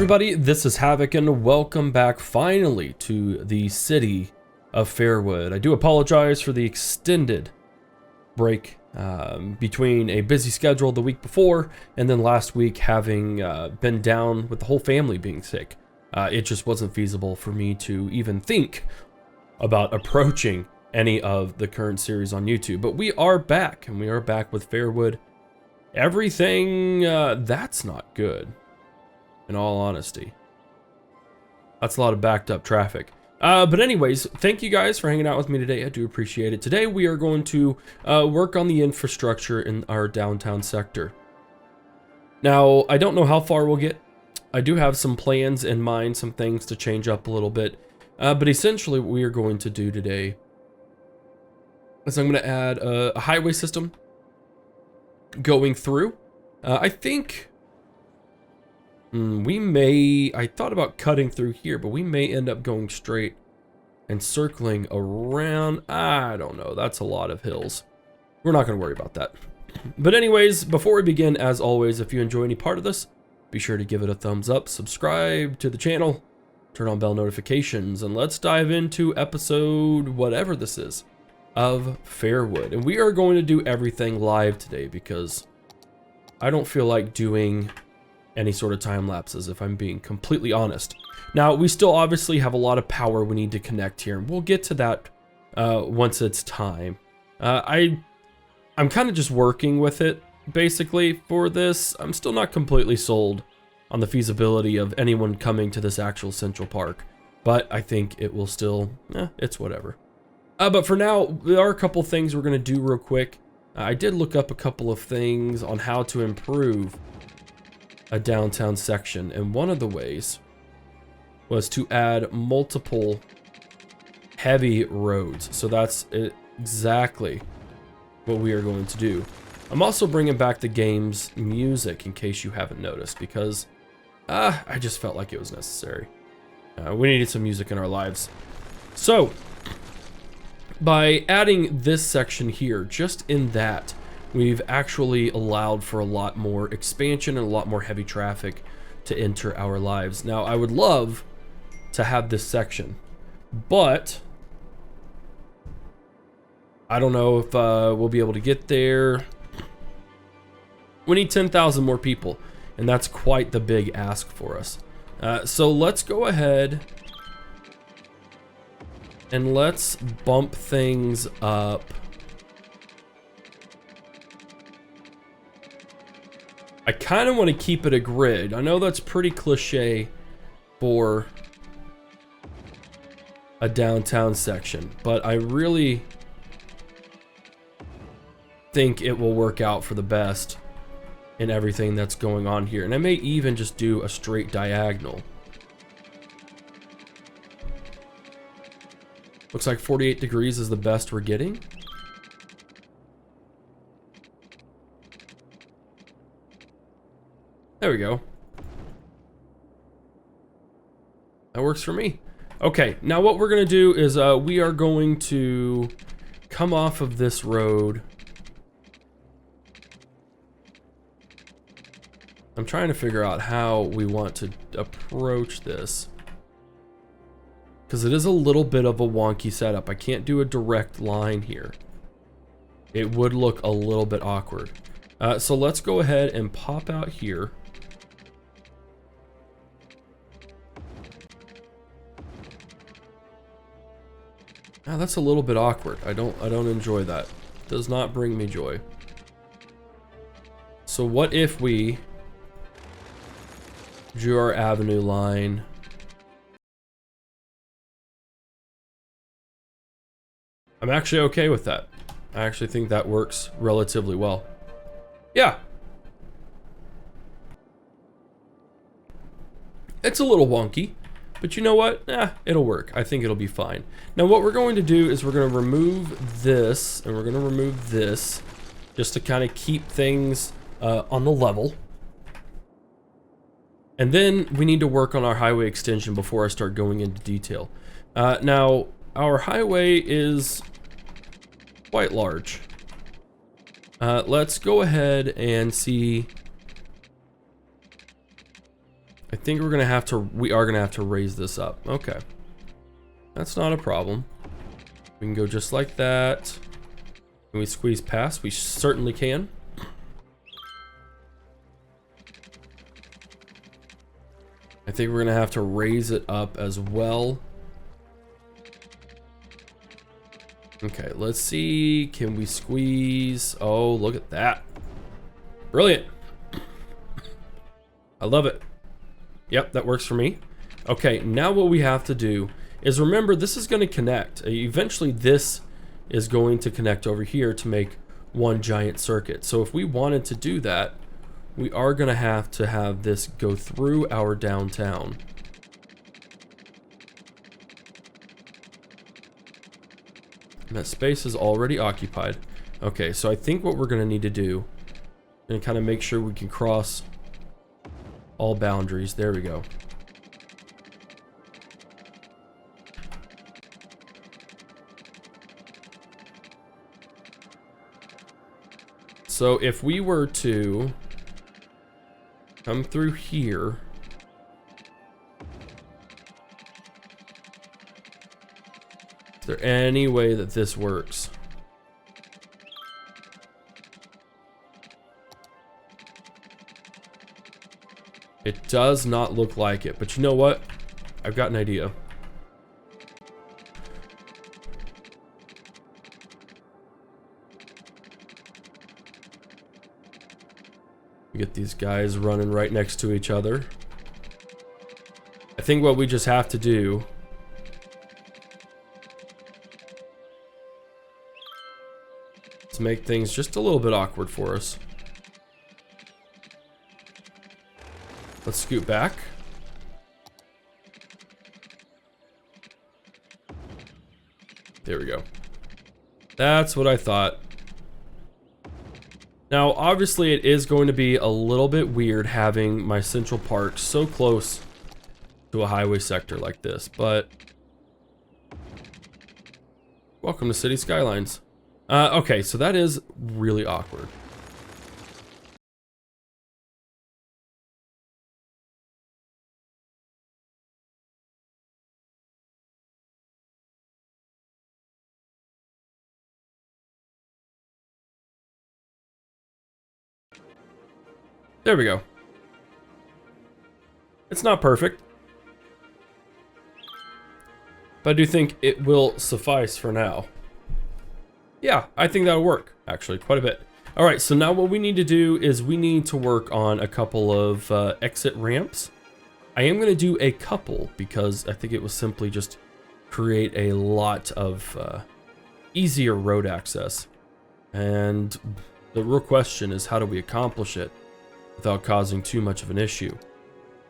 everybody, this is Havoc and welcome back finally to the city of Fairwood. I do apologize for the extended break between a busy schedule the week before and then last week having been down with the whole family being sick. It just wasn't feasible for me to even think about approaching any of the current series on YouTube. But we are back, and we are back with Fairwood. Everything that's not good. In all honesty, that's a lot of backed up traffic. But anyways, thank you guys for hanging out with me today. I do appreciate it. Today we are going to work on the infrastructure in our downtown sector. Now, I don't know how far we'll get. I do have some plans in mind, some things to change up a little bit. But essentially what we are going to do today is I'm going to add a highway system going through. I think I thought about cutting through here, but we may end up going straight and circling around. I don't know. That's a lot of hills. We're not going to worry about that. But anyways, before we begin, as always, if you enjoy any part of this, be sure to give it a thumbs up, subscribe to the channel, turn on bell notifications, and let's dive into episode whatever this is of Fairwood. And we are going to do everything live today because I don't feel like doing any sort of time lapses, if I'm being completely honest. Now, we still obviously have a lot of power we need to connect here, and we'll get to that once it's time. I'm kind of just working with it, basically, for this. I'm still not completely sold on the feasibility of anyone coming to this actual Central Park, but I think it will still, it's whatever. But for now, there are a couple things we're going to do real quick. I did look up a couple of things on how to improve a downtown section, and one of the ways was to add multiple heavy roads. So that's exactly what we are going to do. I'm also bringing back the game's music in case you haven't noticed, because I just felt like it was necessary. We needed some music in our lives. So by adding this section here, just in that, we've actually allowed for a lot more expansion and a lot more heavy traffic to enter our lives. Now, I would love to have this section, but I don't know if we'll be able to get there. We need 10,000 more people, and that's quite the big ask for us. So let's go ahead and let's bump things up. I kind of want to keep it a grid. I know that's pretty cliche for a downtown section, but I really think it will work out for the best in everything that's going on here. And I may even just do a straight diagonal. Looks like 48 degrees is the best we're getting. There we go. That works for me. Okay, now what we're going to do is we are going to come off of this road. I'm trying to figure out how we want to approach this, because it is a little bit of a wonky setup. I can't do a direct line here. It would look a little bit awkward. So let's go ahead and pop out here. Now that's a little bit awkward. I don't enjoy that. It does not bring me joy. So what if we drew our avenue line? I'm actually okay with that. I actually think that works relatively well. Yeah. It's a little wonky, but you know what? It'll work. I think it'll be fine. Now what we're going to do is we're going to remove this and we're going to remove this just to kind of keep things on the level. And then we need to work on our highway extension before I start going into detail. Now our highway is quite large. Let's go ahead and see I think we're gonna have to, we are gonna have to raise this up. Okay. That's not a problem. We can go just like that. Can we squeeze past? We certainly can. I think we're gonna have to raise it up as well. Okay, let's see. Can we squeeze? Oh, look at that. Brilliant. I love it. Yep, that works for me. Okay, now what we have to do is, remember, this is going to connect. Eventually, this is going to connect over here to make one giant circuit. So if we wanted to do that, we are going to have this go through our downtown. And that space is already occupied. Okay, so I think what we're going to need to do, and kind of make sure we can cross all boundaries. There we go. So if we were to come through here, is there any way that this works? It does not look like it, but you know what? I've got an idea. We get these guys running right next to each other. I think what we just have to do is make things just a little bit awkward for us. Let's scoot back. There we go. That's what I thought. Now, obviously, it is going to be a little bit weird having my Central Park so close to a highway sector like this, but welcome to City Skylines. Okay, so that is really awkward. There we go. It's not perfect, but I do think it will suffice for now. Yeah, I think that'll work, actually, quite a bit. All right, so now what we need to do is we need to work on a couple of exit ramps. I am going to do a couple because I think it will simply just create a lot of easier road access. And the real question is, how do we accomplish it without causing too much of an issue?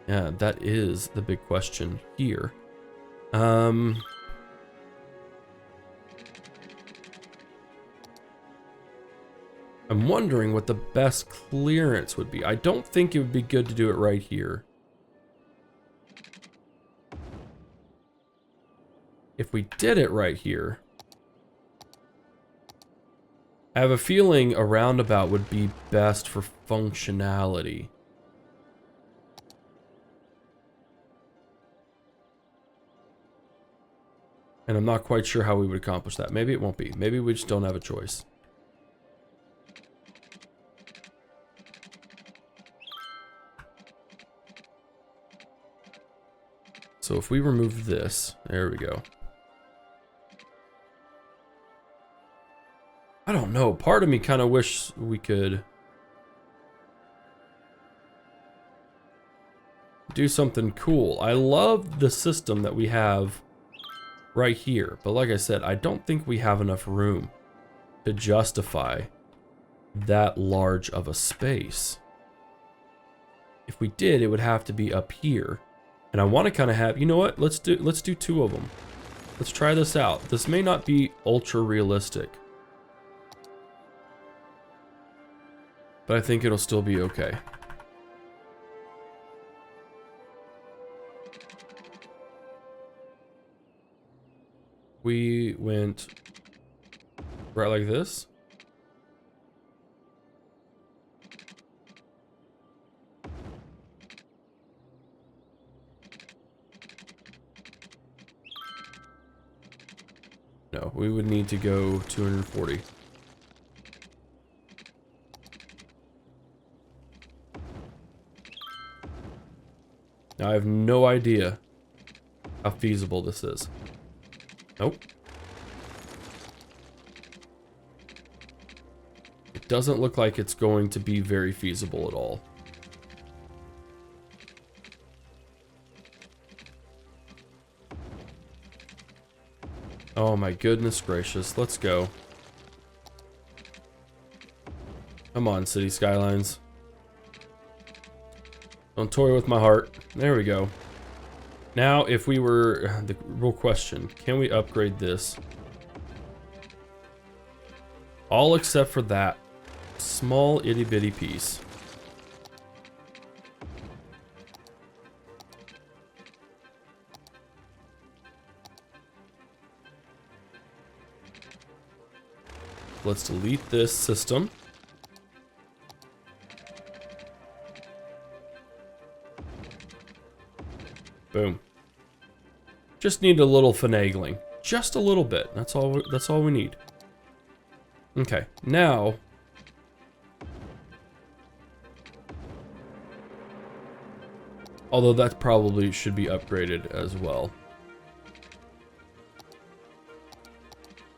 Yeah, that is the big question here. I'm wondering what the best clearance would be. I don't think it would be good to do it right here. If we did it right here, I have a feeling a roundabout would be best for functionality. And I'm not quite sure how we would accomplish that. Maybe it won't be. Maybe we just don't have a choice. So if we remove this, there we go. I don't know. Part of me kind of wish we could do something cool. I love the system that we have right here, but like I said, I don't think we have enough room to justify that large of a space. If we did, it would have to be up here. And I want to kind of have, you know what? Let's do two of them. Let's try this out. This may not be ultra realistic, but I think it'll still be okay. We went right like this. we would need to go 240. Now, I have no idea how feasible this is. Nope. It doesn't look like it's going to be very feasible at all. Oh my goodness gracious, let's go. Come on, City Skylines. Don't toy with my heart. There we go. Now, if we were... The real question, can we upgrade this? All except for that small itty-bitty piece. Let's delete this system. Boom. Just need a little finagling. Just a little bit. That's all we need. Okay, now although that probably should be upgraded as well.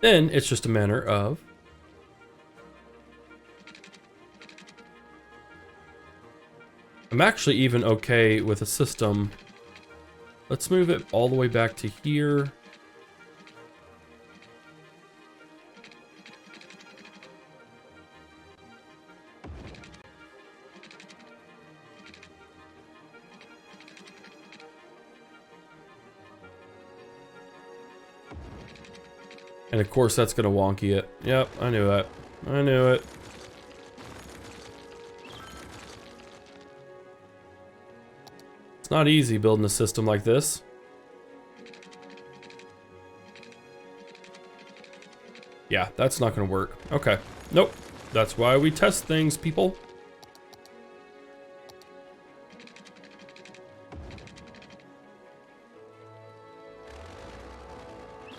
Then it's just a matter of I'm actually even okay with a system. Let's move it all the way back to here. And of course that's gonna wonky it. Yep, I knew that. I knew it. It's not easy building a system like this. Yeah, that's not gonna work. Okay. Nope. That's why we test things, people.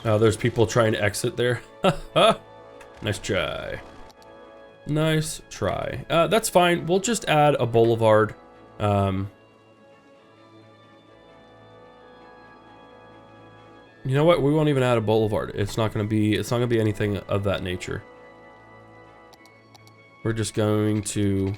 Oh, there's people trying to exit there. Nice try. Nice try. That's fine. We'll just add a boulevard. You know what? We won't even add a boulevard. It's not gonna be anything of that nature. We're just going to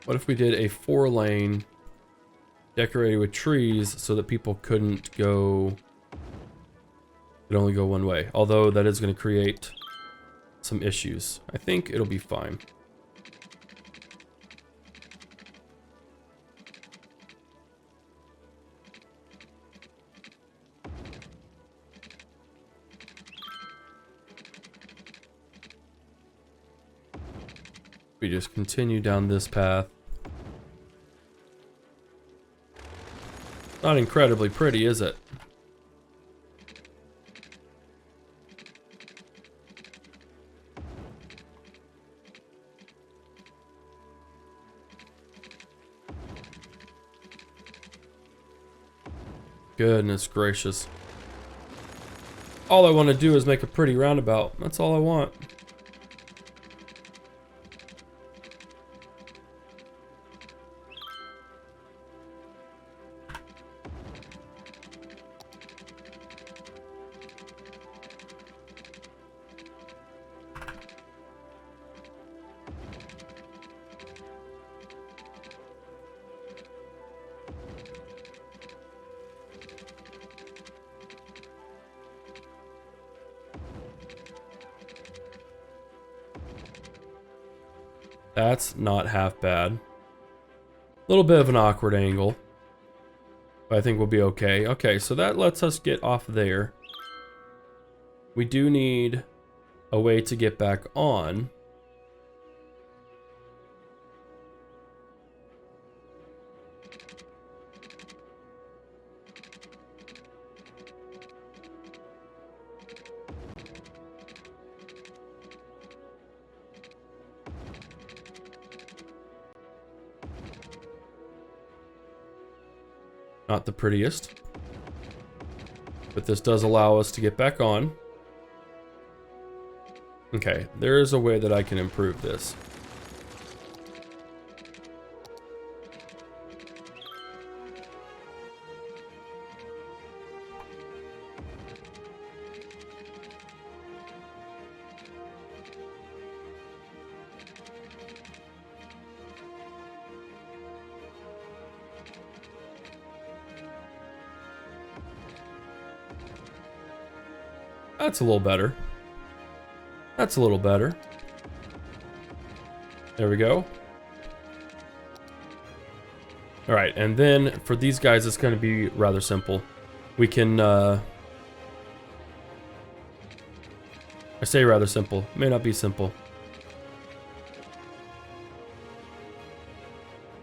What if we did a 4-lane decorated with trees so that people couldn't go... Could only go one way. Although that is going to create some issues. I think it'll be fine. We just continue down this path. Not incredibly pretty, is it? Goodness gracious. All I want to do is make a pretty roundabout. That's all I want. That's not half bad. A little bit of an awkward angle, but I think we'll be okay. Okay, so that lets us get off there. We do need a way to get back on. Not the prettiest. But this does allow us to get back on. Okay, there is a way that I can improve this. That's a little better. That's a little better. There we go. All right, and then for these guys, it's going to be rather simple. We can, I say rather simple. It may not be simple.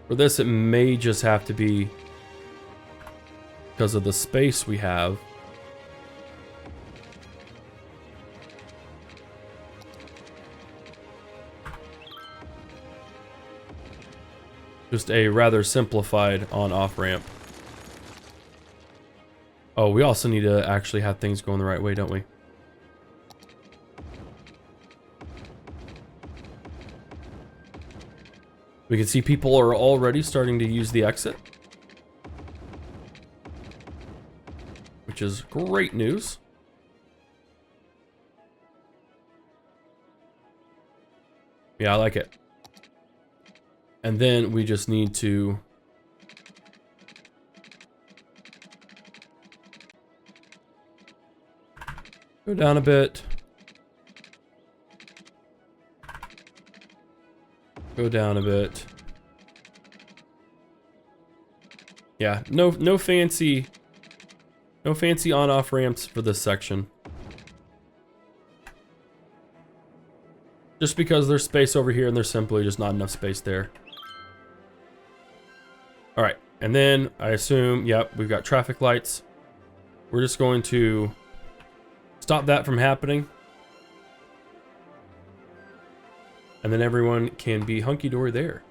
For this, it may just have to be because of the space we have. Just a rather simplified on-off ramp. Oh, we also need to actually have things going the right way, don't we? We can see people are already starting to use the exit, which is great news. Yeah, I like it. And then we just need to go down a bit. Go down a bit. Yeah, no fancy on-off ramps for this section. Just because there's space over here and there's simply just not enough space there. All right, and then I assume, yep, we've got traffic lights. We're just going to stop that from happening. And then everyone can be hunky-dory there.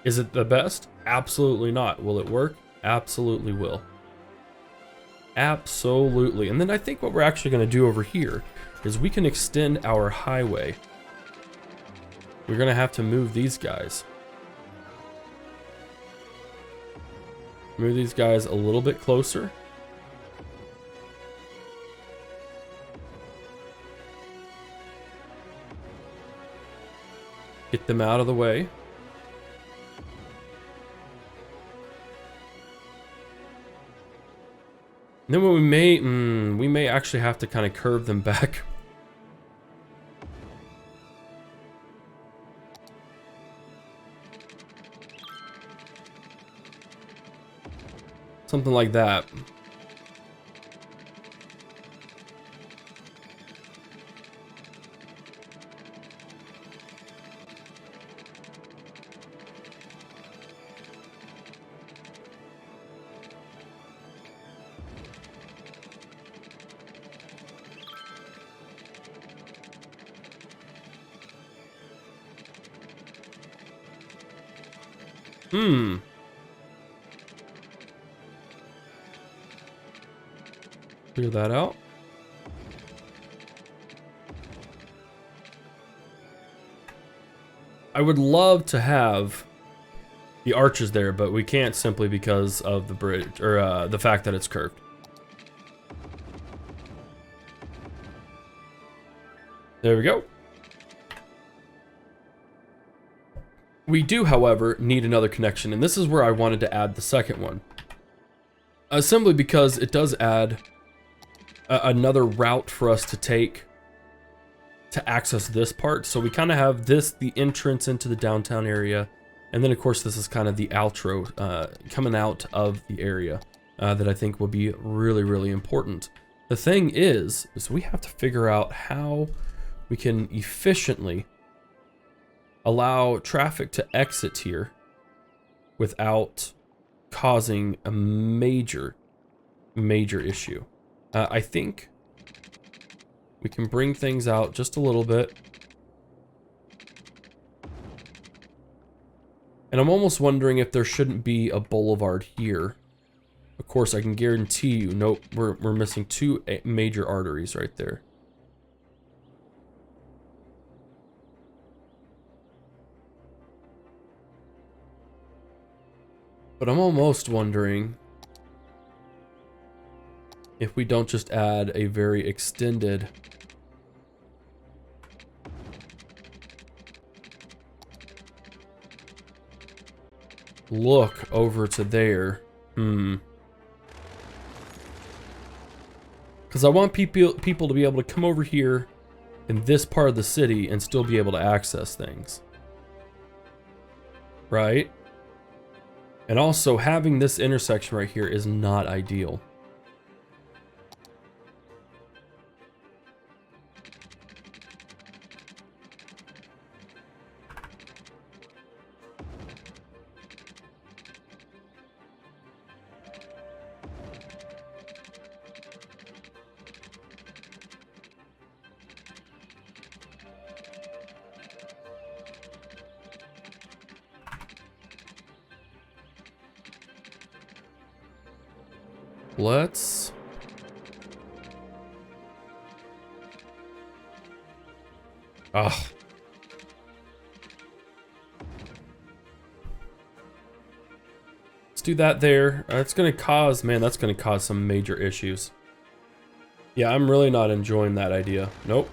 Is it the best? Absolutely not. Will it work? Absolutely will. Absolutely. And then I think what we're actually going to do over here is we can extend our highway. We're going to have to move these guys. Move these guys a little bit closer. Get them out of the way. And then what we may actually have to kind of curve them back. Something like that. Clear that out. I would love to have the arches there, but we can't simply because of the bridge, or the fact that it's curved. There we go. We do, however, need another connection, and this is where I wanted to add the second one. Simply because it does add another route for us to take to access this part. So we kind of have this, the entrance into the downtown area, and then of course this is kind of the outro coming out of the area that I think will be really, really important. The thing is we have to figure out how we can efficiently allow traffic to exit here without causing a major issue. I think we can bring things out just a little bit. And I'm almost wondering if there shouldn't be a boulevard here Of course, I can guarantee you, nope, we're missing two major arteries right there. But I'm almost wondering if we don't just add a very extended look over to there. Because I want people to be able to come over here in this part of the city and still be able to access things. Right? And also, having this intersection right here is not ideal. Let's... Ugh. Let's do that there. That's gonna cause, man, that's gonna cause some major issues. Yeah, I'm really not enjoying that idea. Nope.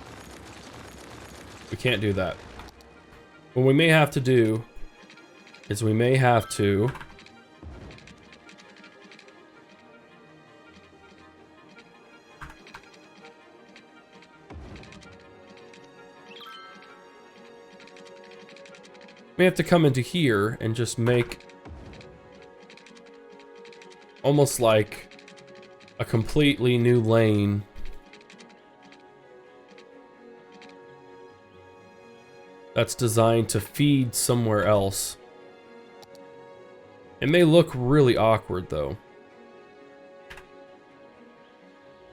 We can't do that. What we may have to do is we may have to... We have to come into here and just make almost like a completely new lane. That's designed to feed somewhere else. It may look really awkward though.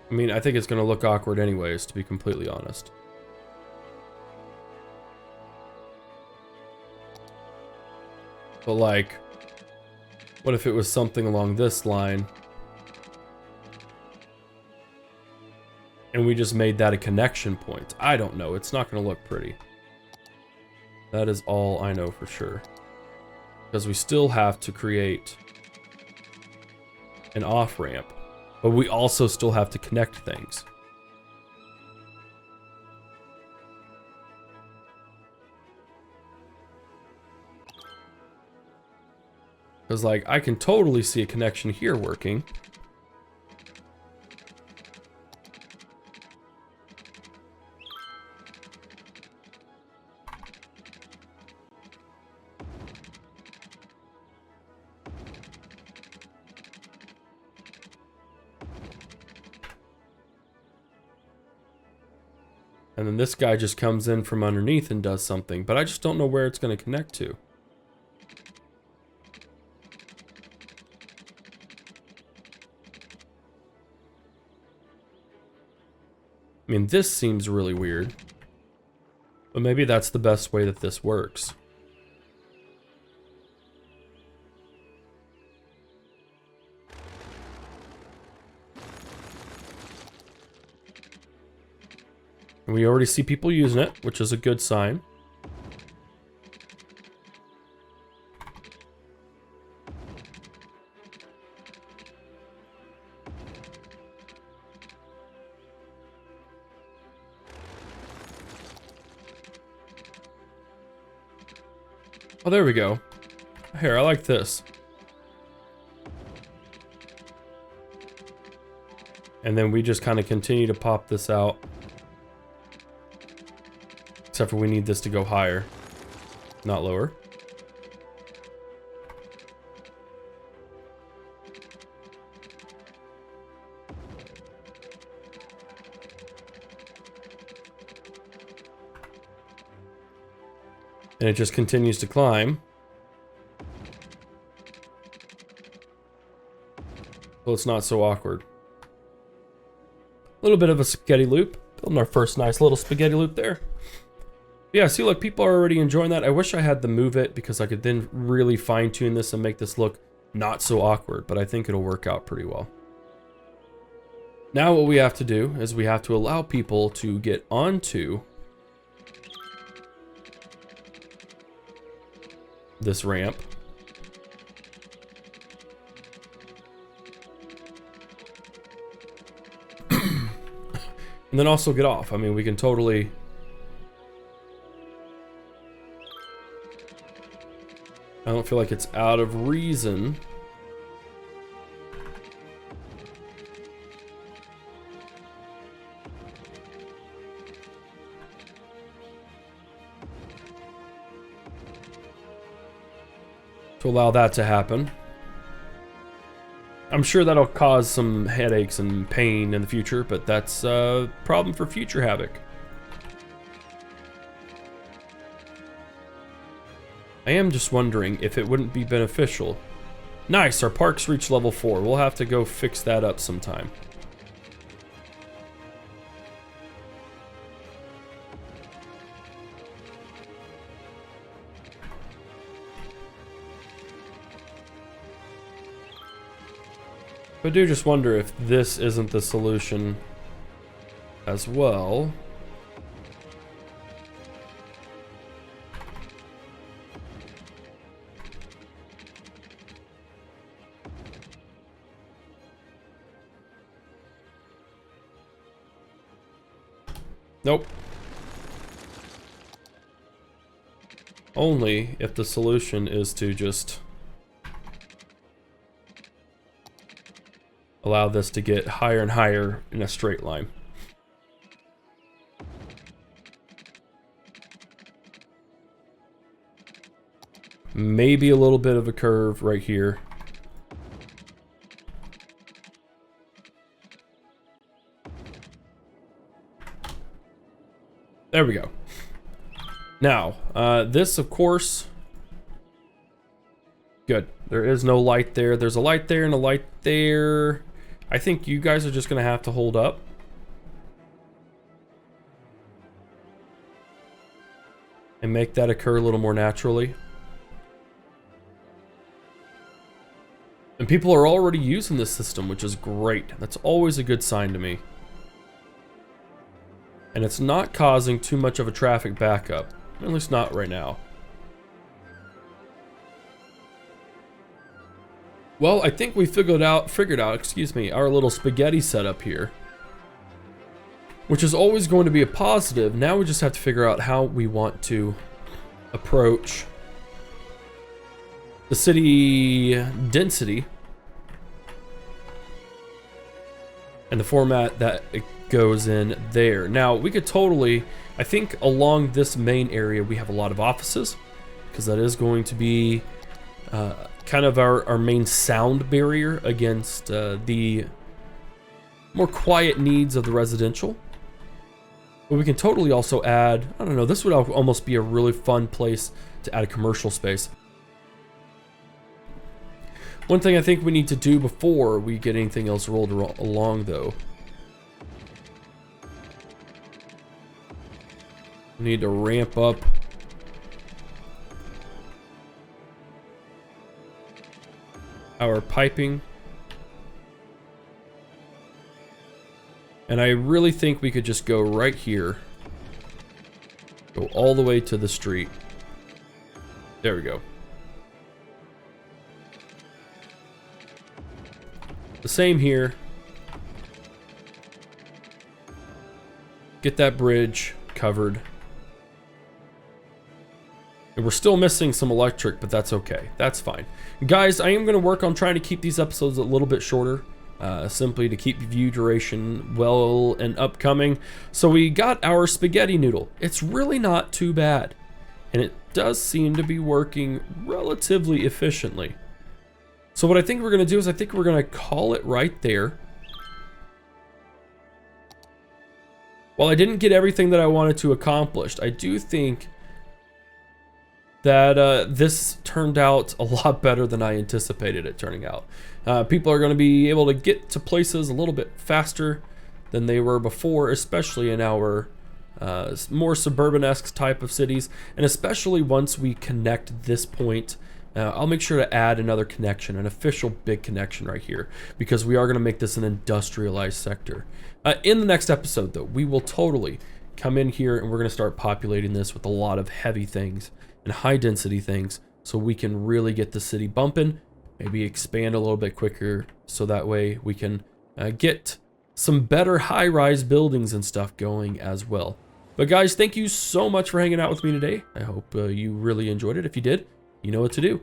I mean, I think it's going to look awkward anyways, to be completely honest. But like, what if it was something along this line? And we just made that a connection point. I don't know. It's not going to look pretty. That is all I know for sure. Because we still have to create an off-ramp. But we also still have to connect things. Because, like, I can totally see a connection here working. And then this guy just comes in from underneath and does something. But I just don't know where it's going to connect to. I mean, this seems really weird, but maybe that's the best way that this works. And we already see people using it, which is a good sign. Oh, there we go. Here, I like this. And then we just kind of continue to pop this out. Except for we need this to go higher, not lower. And it just continues to climb. So it's not so awkward. A little bit of a spaghetti loop. Building our first nice little spaghetti loop there. Yeah, see, look, people are already enjoying that. I wish I had the move it because I could then really fine tune this and make this look not so awkward, but I think it'll work out pretty well. Now what we have to do is we have to allow people to get onto this ramp. And then also get off. I mean, we can totally... I don't feel like it's out of reason to allow that to happen. I'm sure that'll cause some headaches and pain in the future, but that's a problem for future Havoc. I am just wondering if it wouldn't be beneficial. Nice, our park's reached level 4. We'll have to go fix that up sometime. But I do just wonder if this isn't the solution as well. Nope. Only if the solution is to just allow this to get higher and higher in a straight line. Maybe a little bit of a curve right here. There we go. Now, this, of course... Good. There is no light there. There's a light there and a light there. I think you guys are just going to have to hold up. And make that occur a little more naturally. And people are already using this system, which is great. That's always a good sign to me. And it's not causing too much of a traffic backup. At least not right now. Well, I think we figured out, excuse me, our little spaghetti setup here. Which is always going to be a positive. Now we just have to figure out how we want to approach the city density. And the format that it goes in there. Now, we could totally, I think along this main area we have a lot of offices. Because that is going to be kind of our main sound barrier against the more quiet needs of the residential. But we can totally also add, I don't know, this would almost be a really fun place to add a commercial space. One thing I think we need to do before we get anything else rolled along though. We need to ramp up our piping. And I really think we could just go right here. Go all the way to the street. There we go. The same here. Get that bridge covered. And we're still missing some electric, but that's okay. That's fine. Guys, I am going to work on trying to keep these episodes a little bit shorter. Simply to keep view duration well and upcoming. So we got our spaghetti noodle. It's really not too bad. And it does seem to be working relatively efficiently. So what I think we're going to do is I think we're going to call it right there. While I didn't get everything that I wanted to accomplish, I do think that this turned out a lot better than I anticipated it turning out. People are going to be able to get to places a little bit faster than they were before, especially in our more suburban-esque type of cities, and especially once we connect this point I'll make sure to add another connection, an official big connection right here, because we are going to make this an industrialized sector. In the next episode, though, we will totally come in here and we're going to start populating this with a lot of heavy things and high density things so we can really get the city bumping, maybe expand a little bit quicker so that way we can get some better high-rise buildings and stuff going as well. But guys, thank you so much for hanging out with me today. I hope you really enjoyed it. If you did, you know what to do.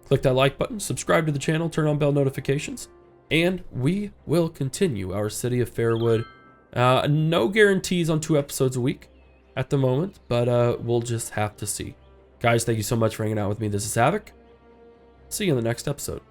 Click that like button, subscribe to the channel, turn on bell notifications, and we will continue our City of Fairwood. No guarantees on 2 episodes a week at the moment, but we'll just have to see. Guys, thank you so much for hanging out with me. This is Havoc. See you in the next episode.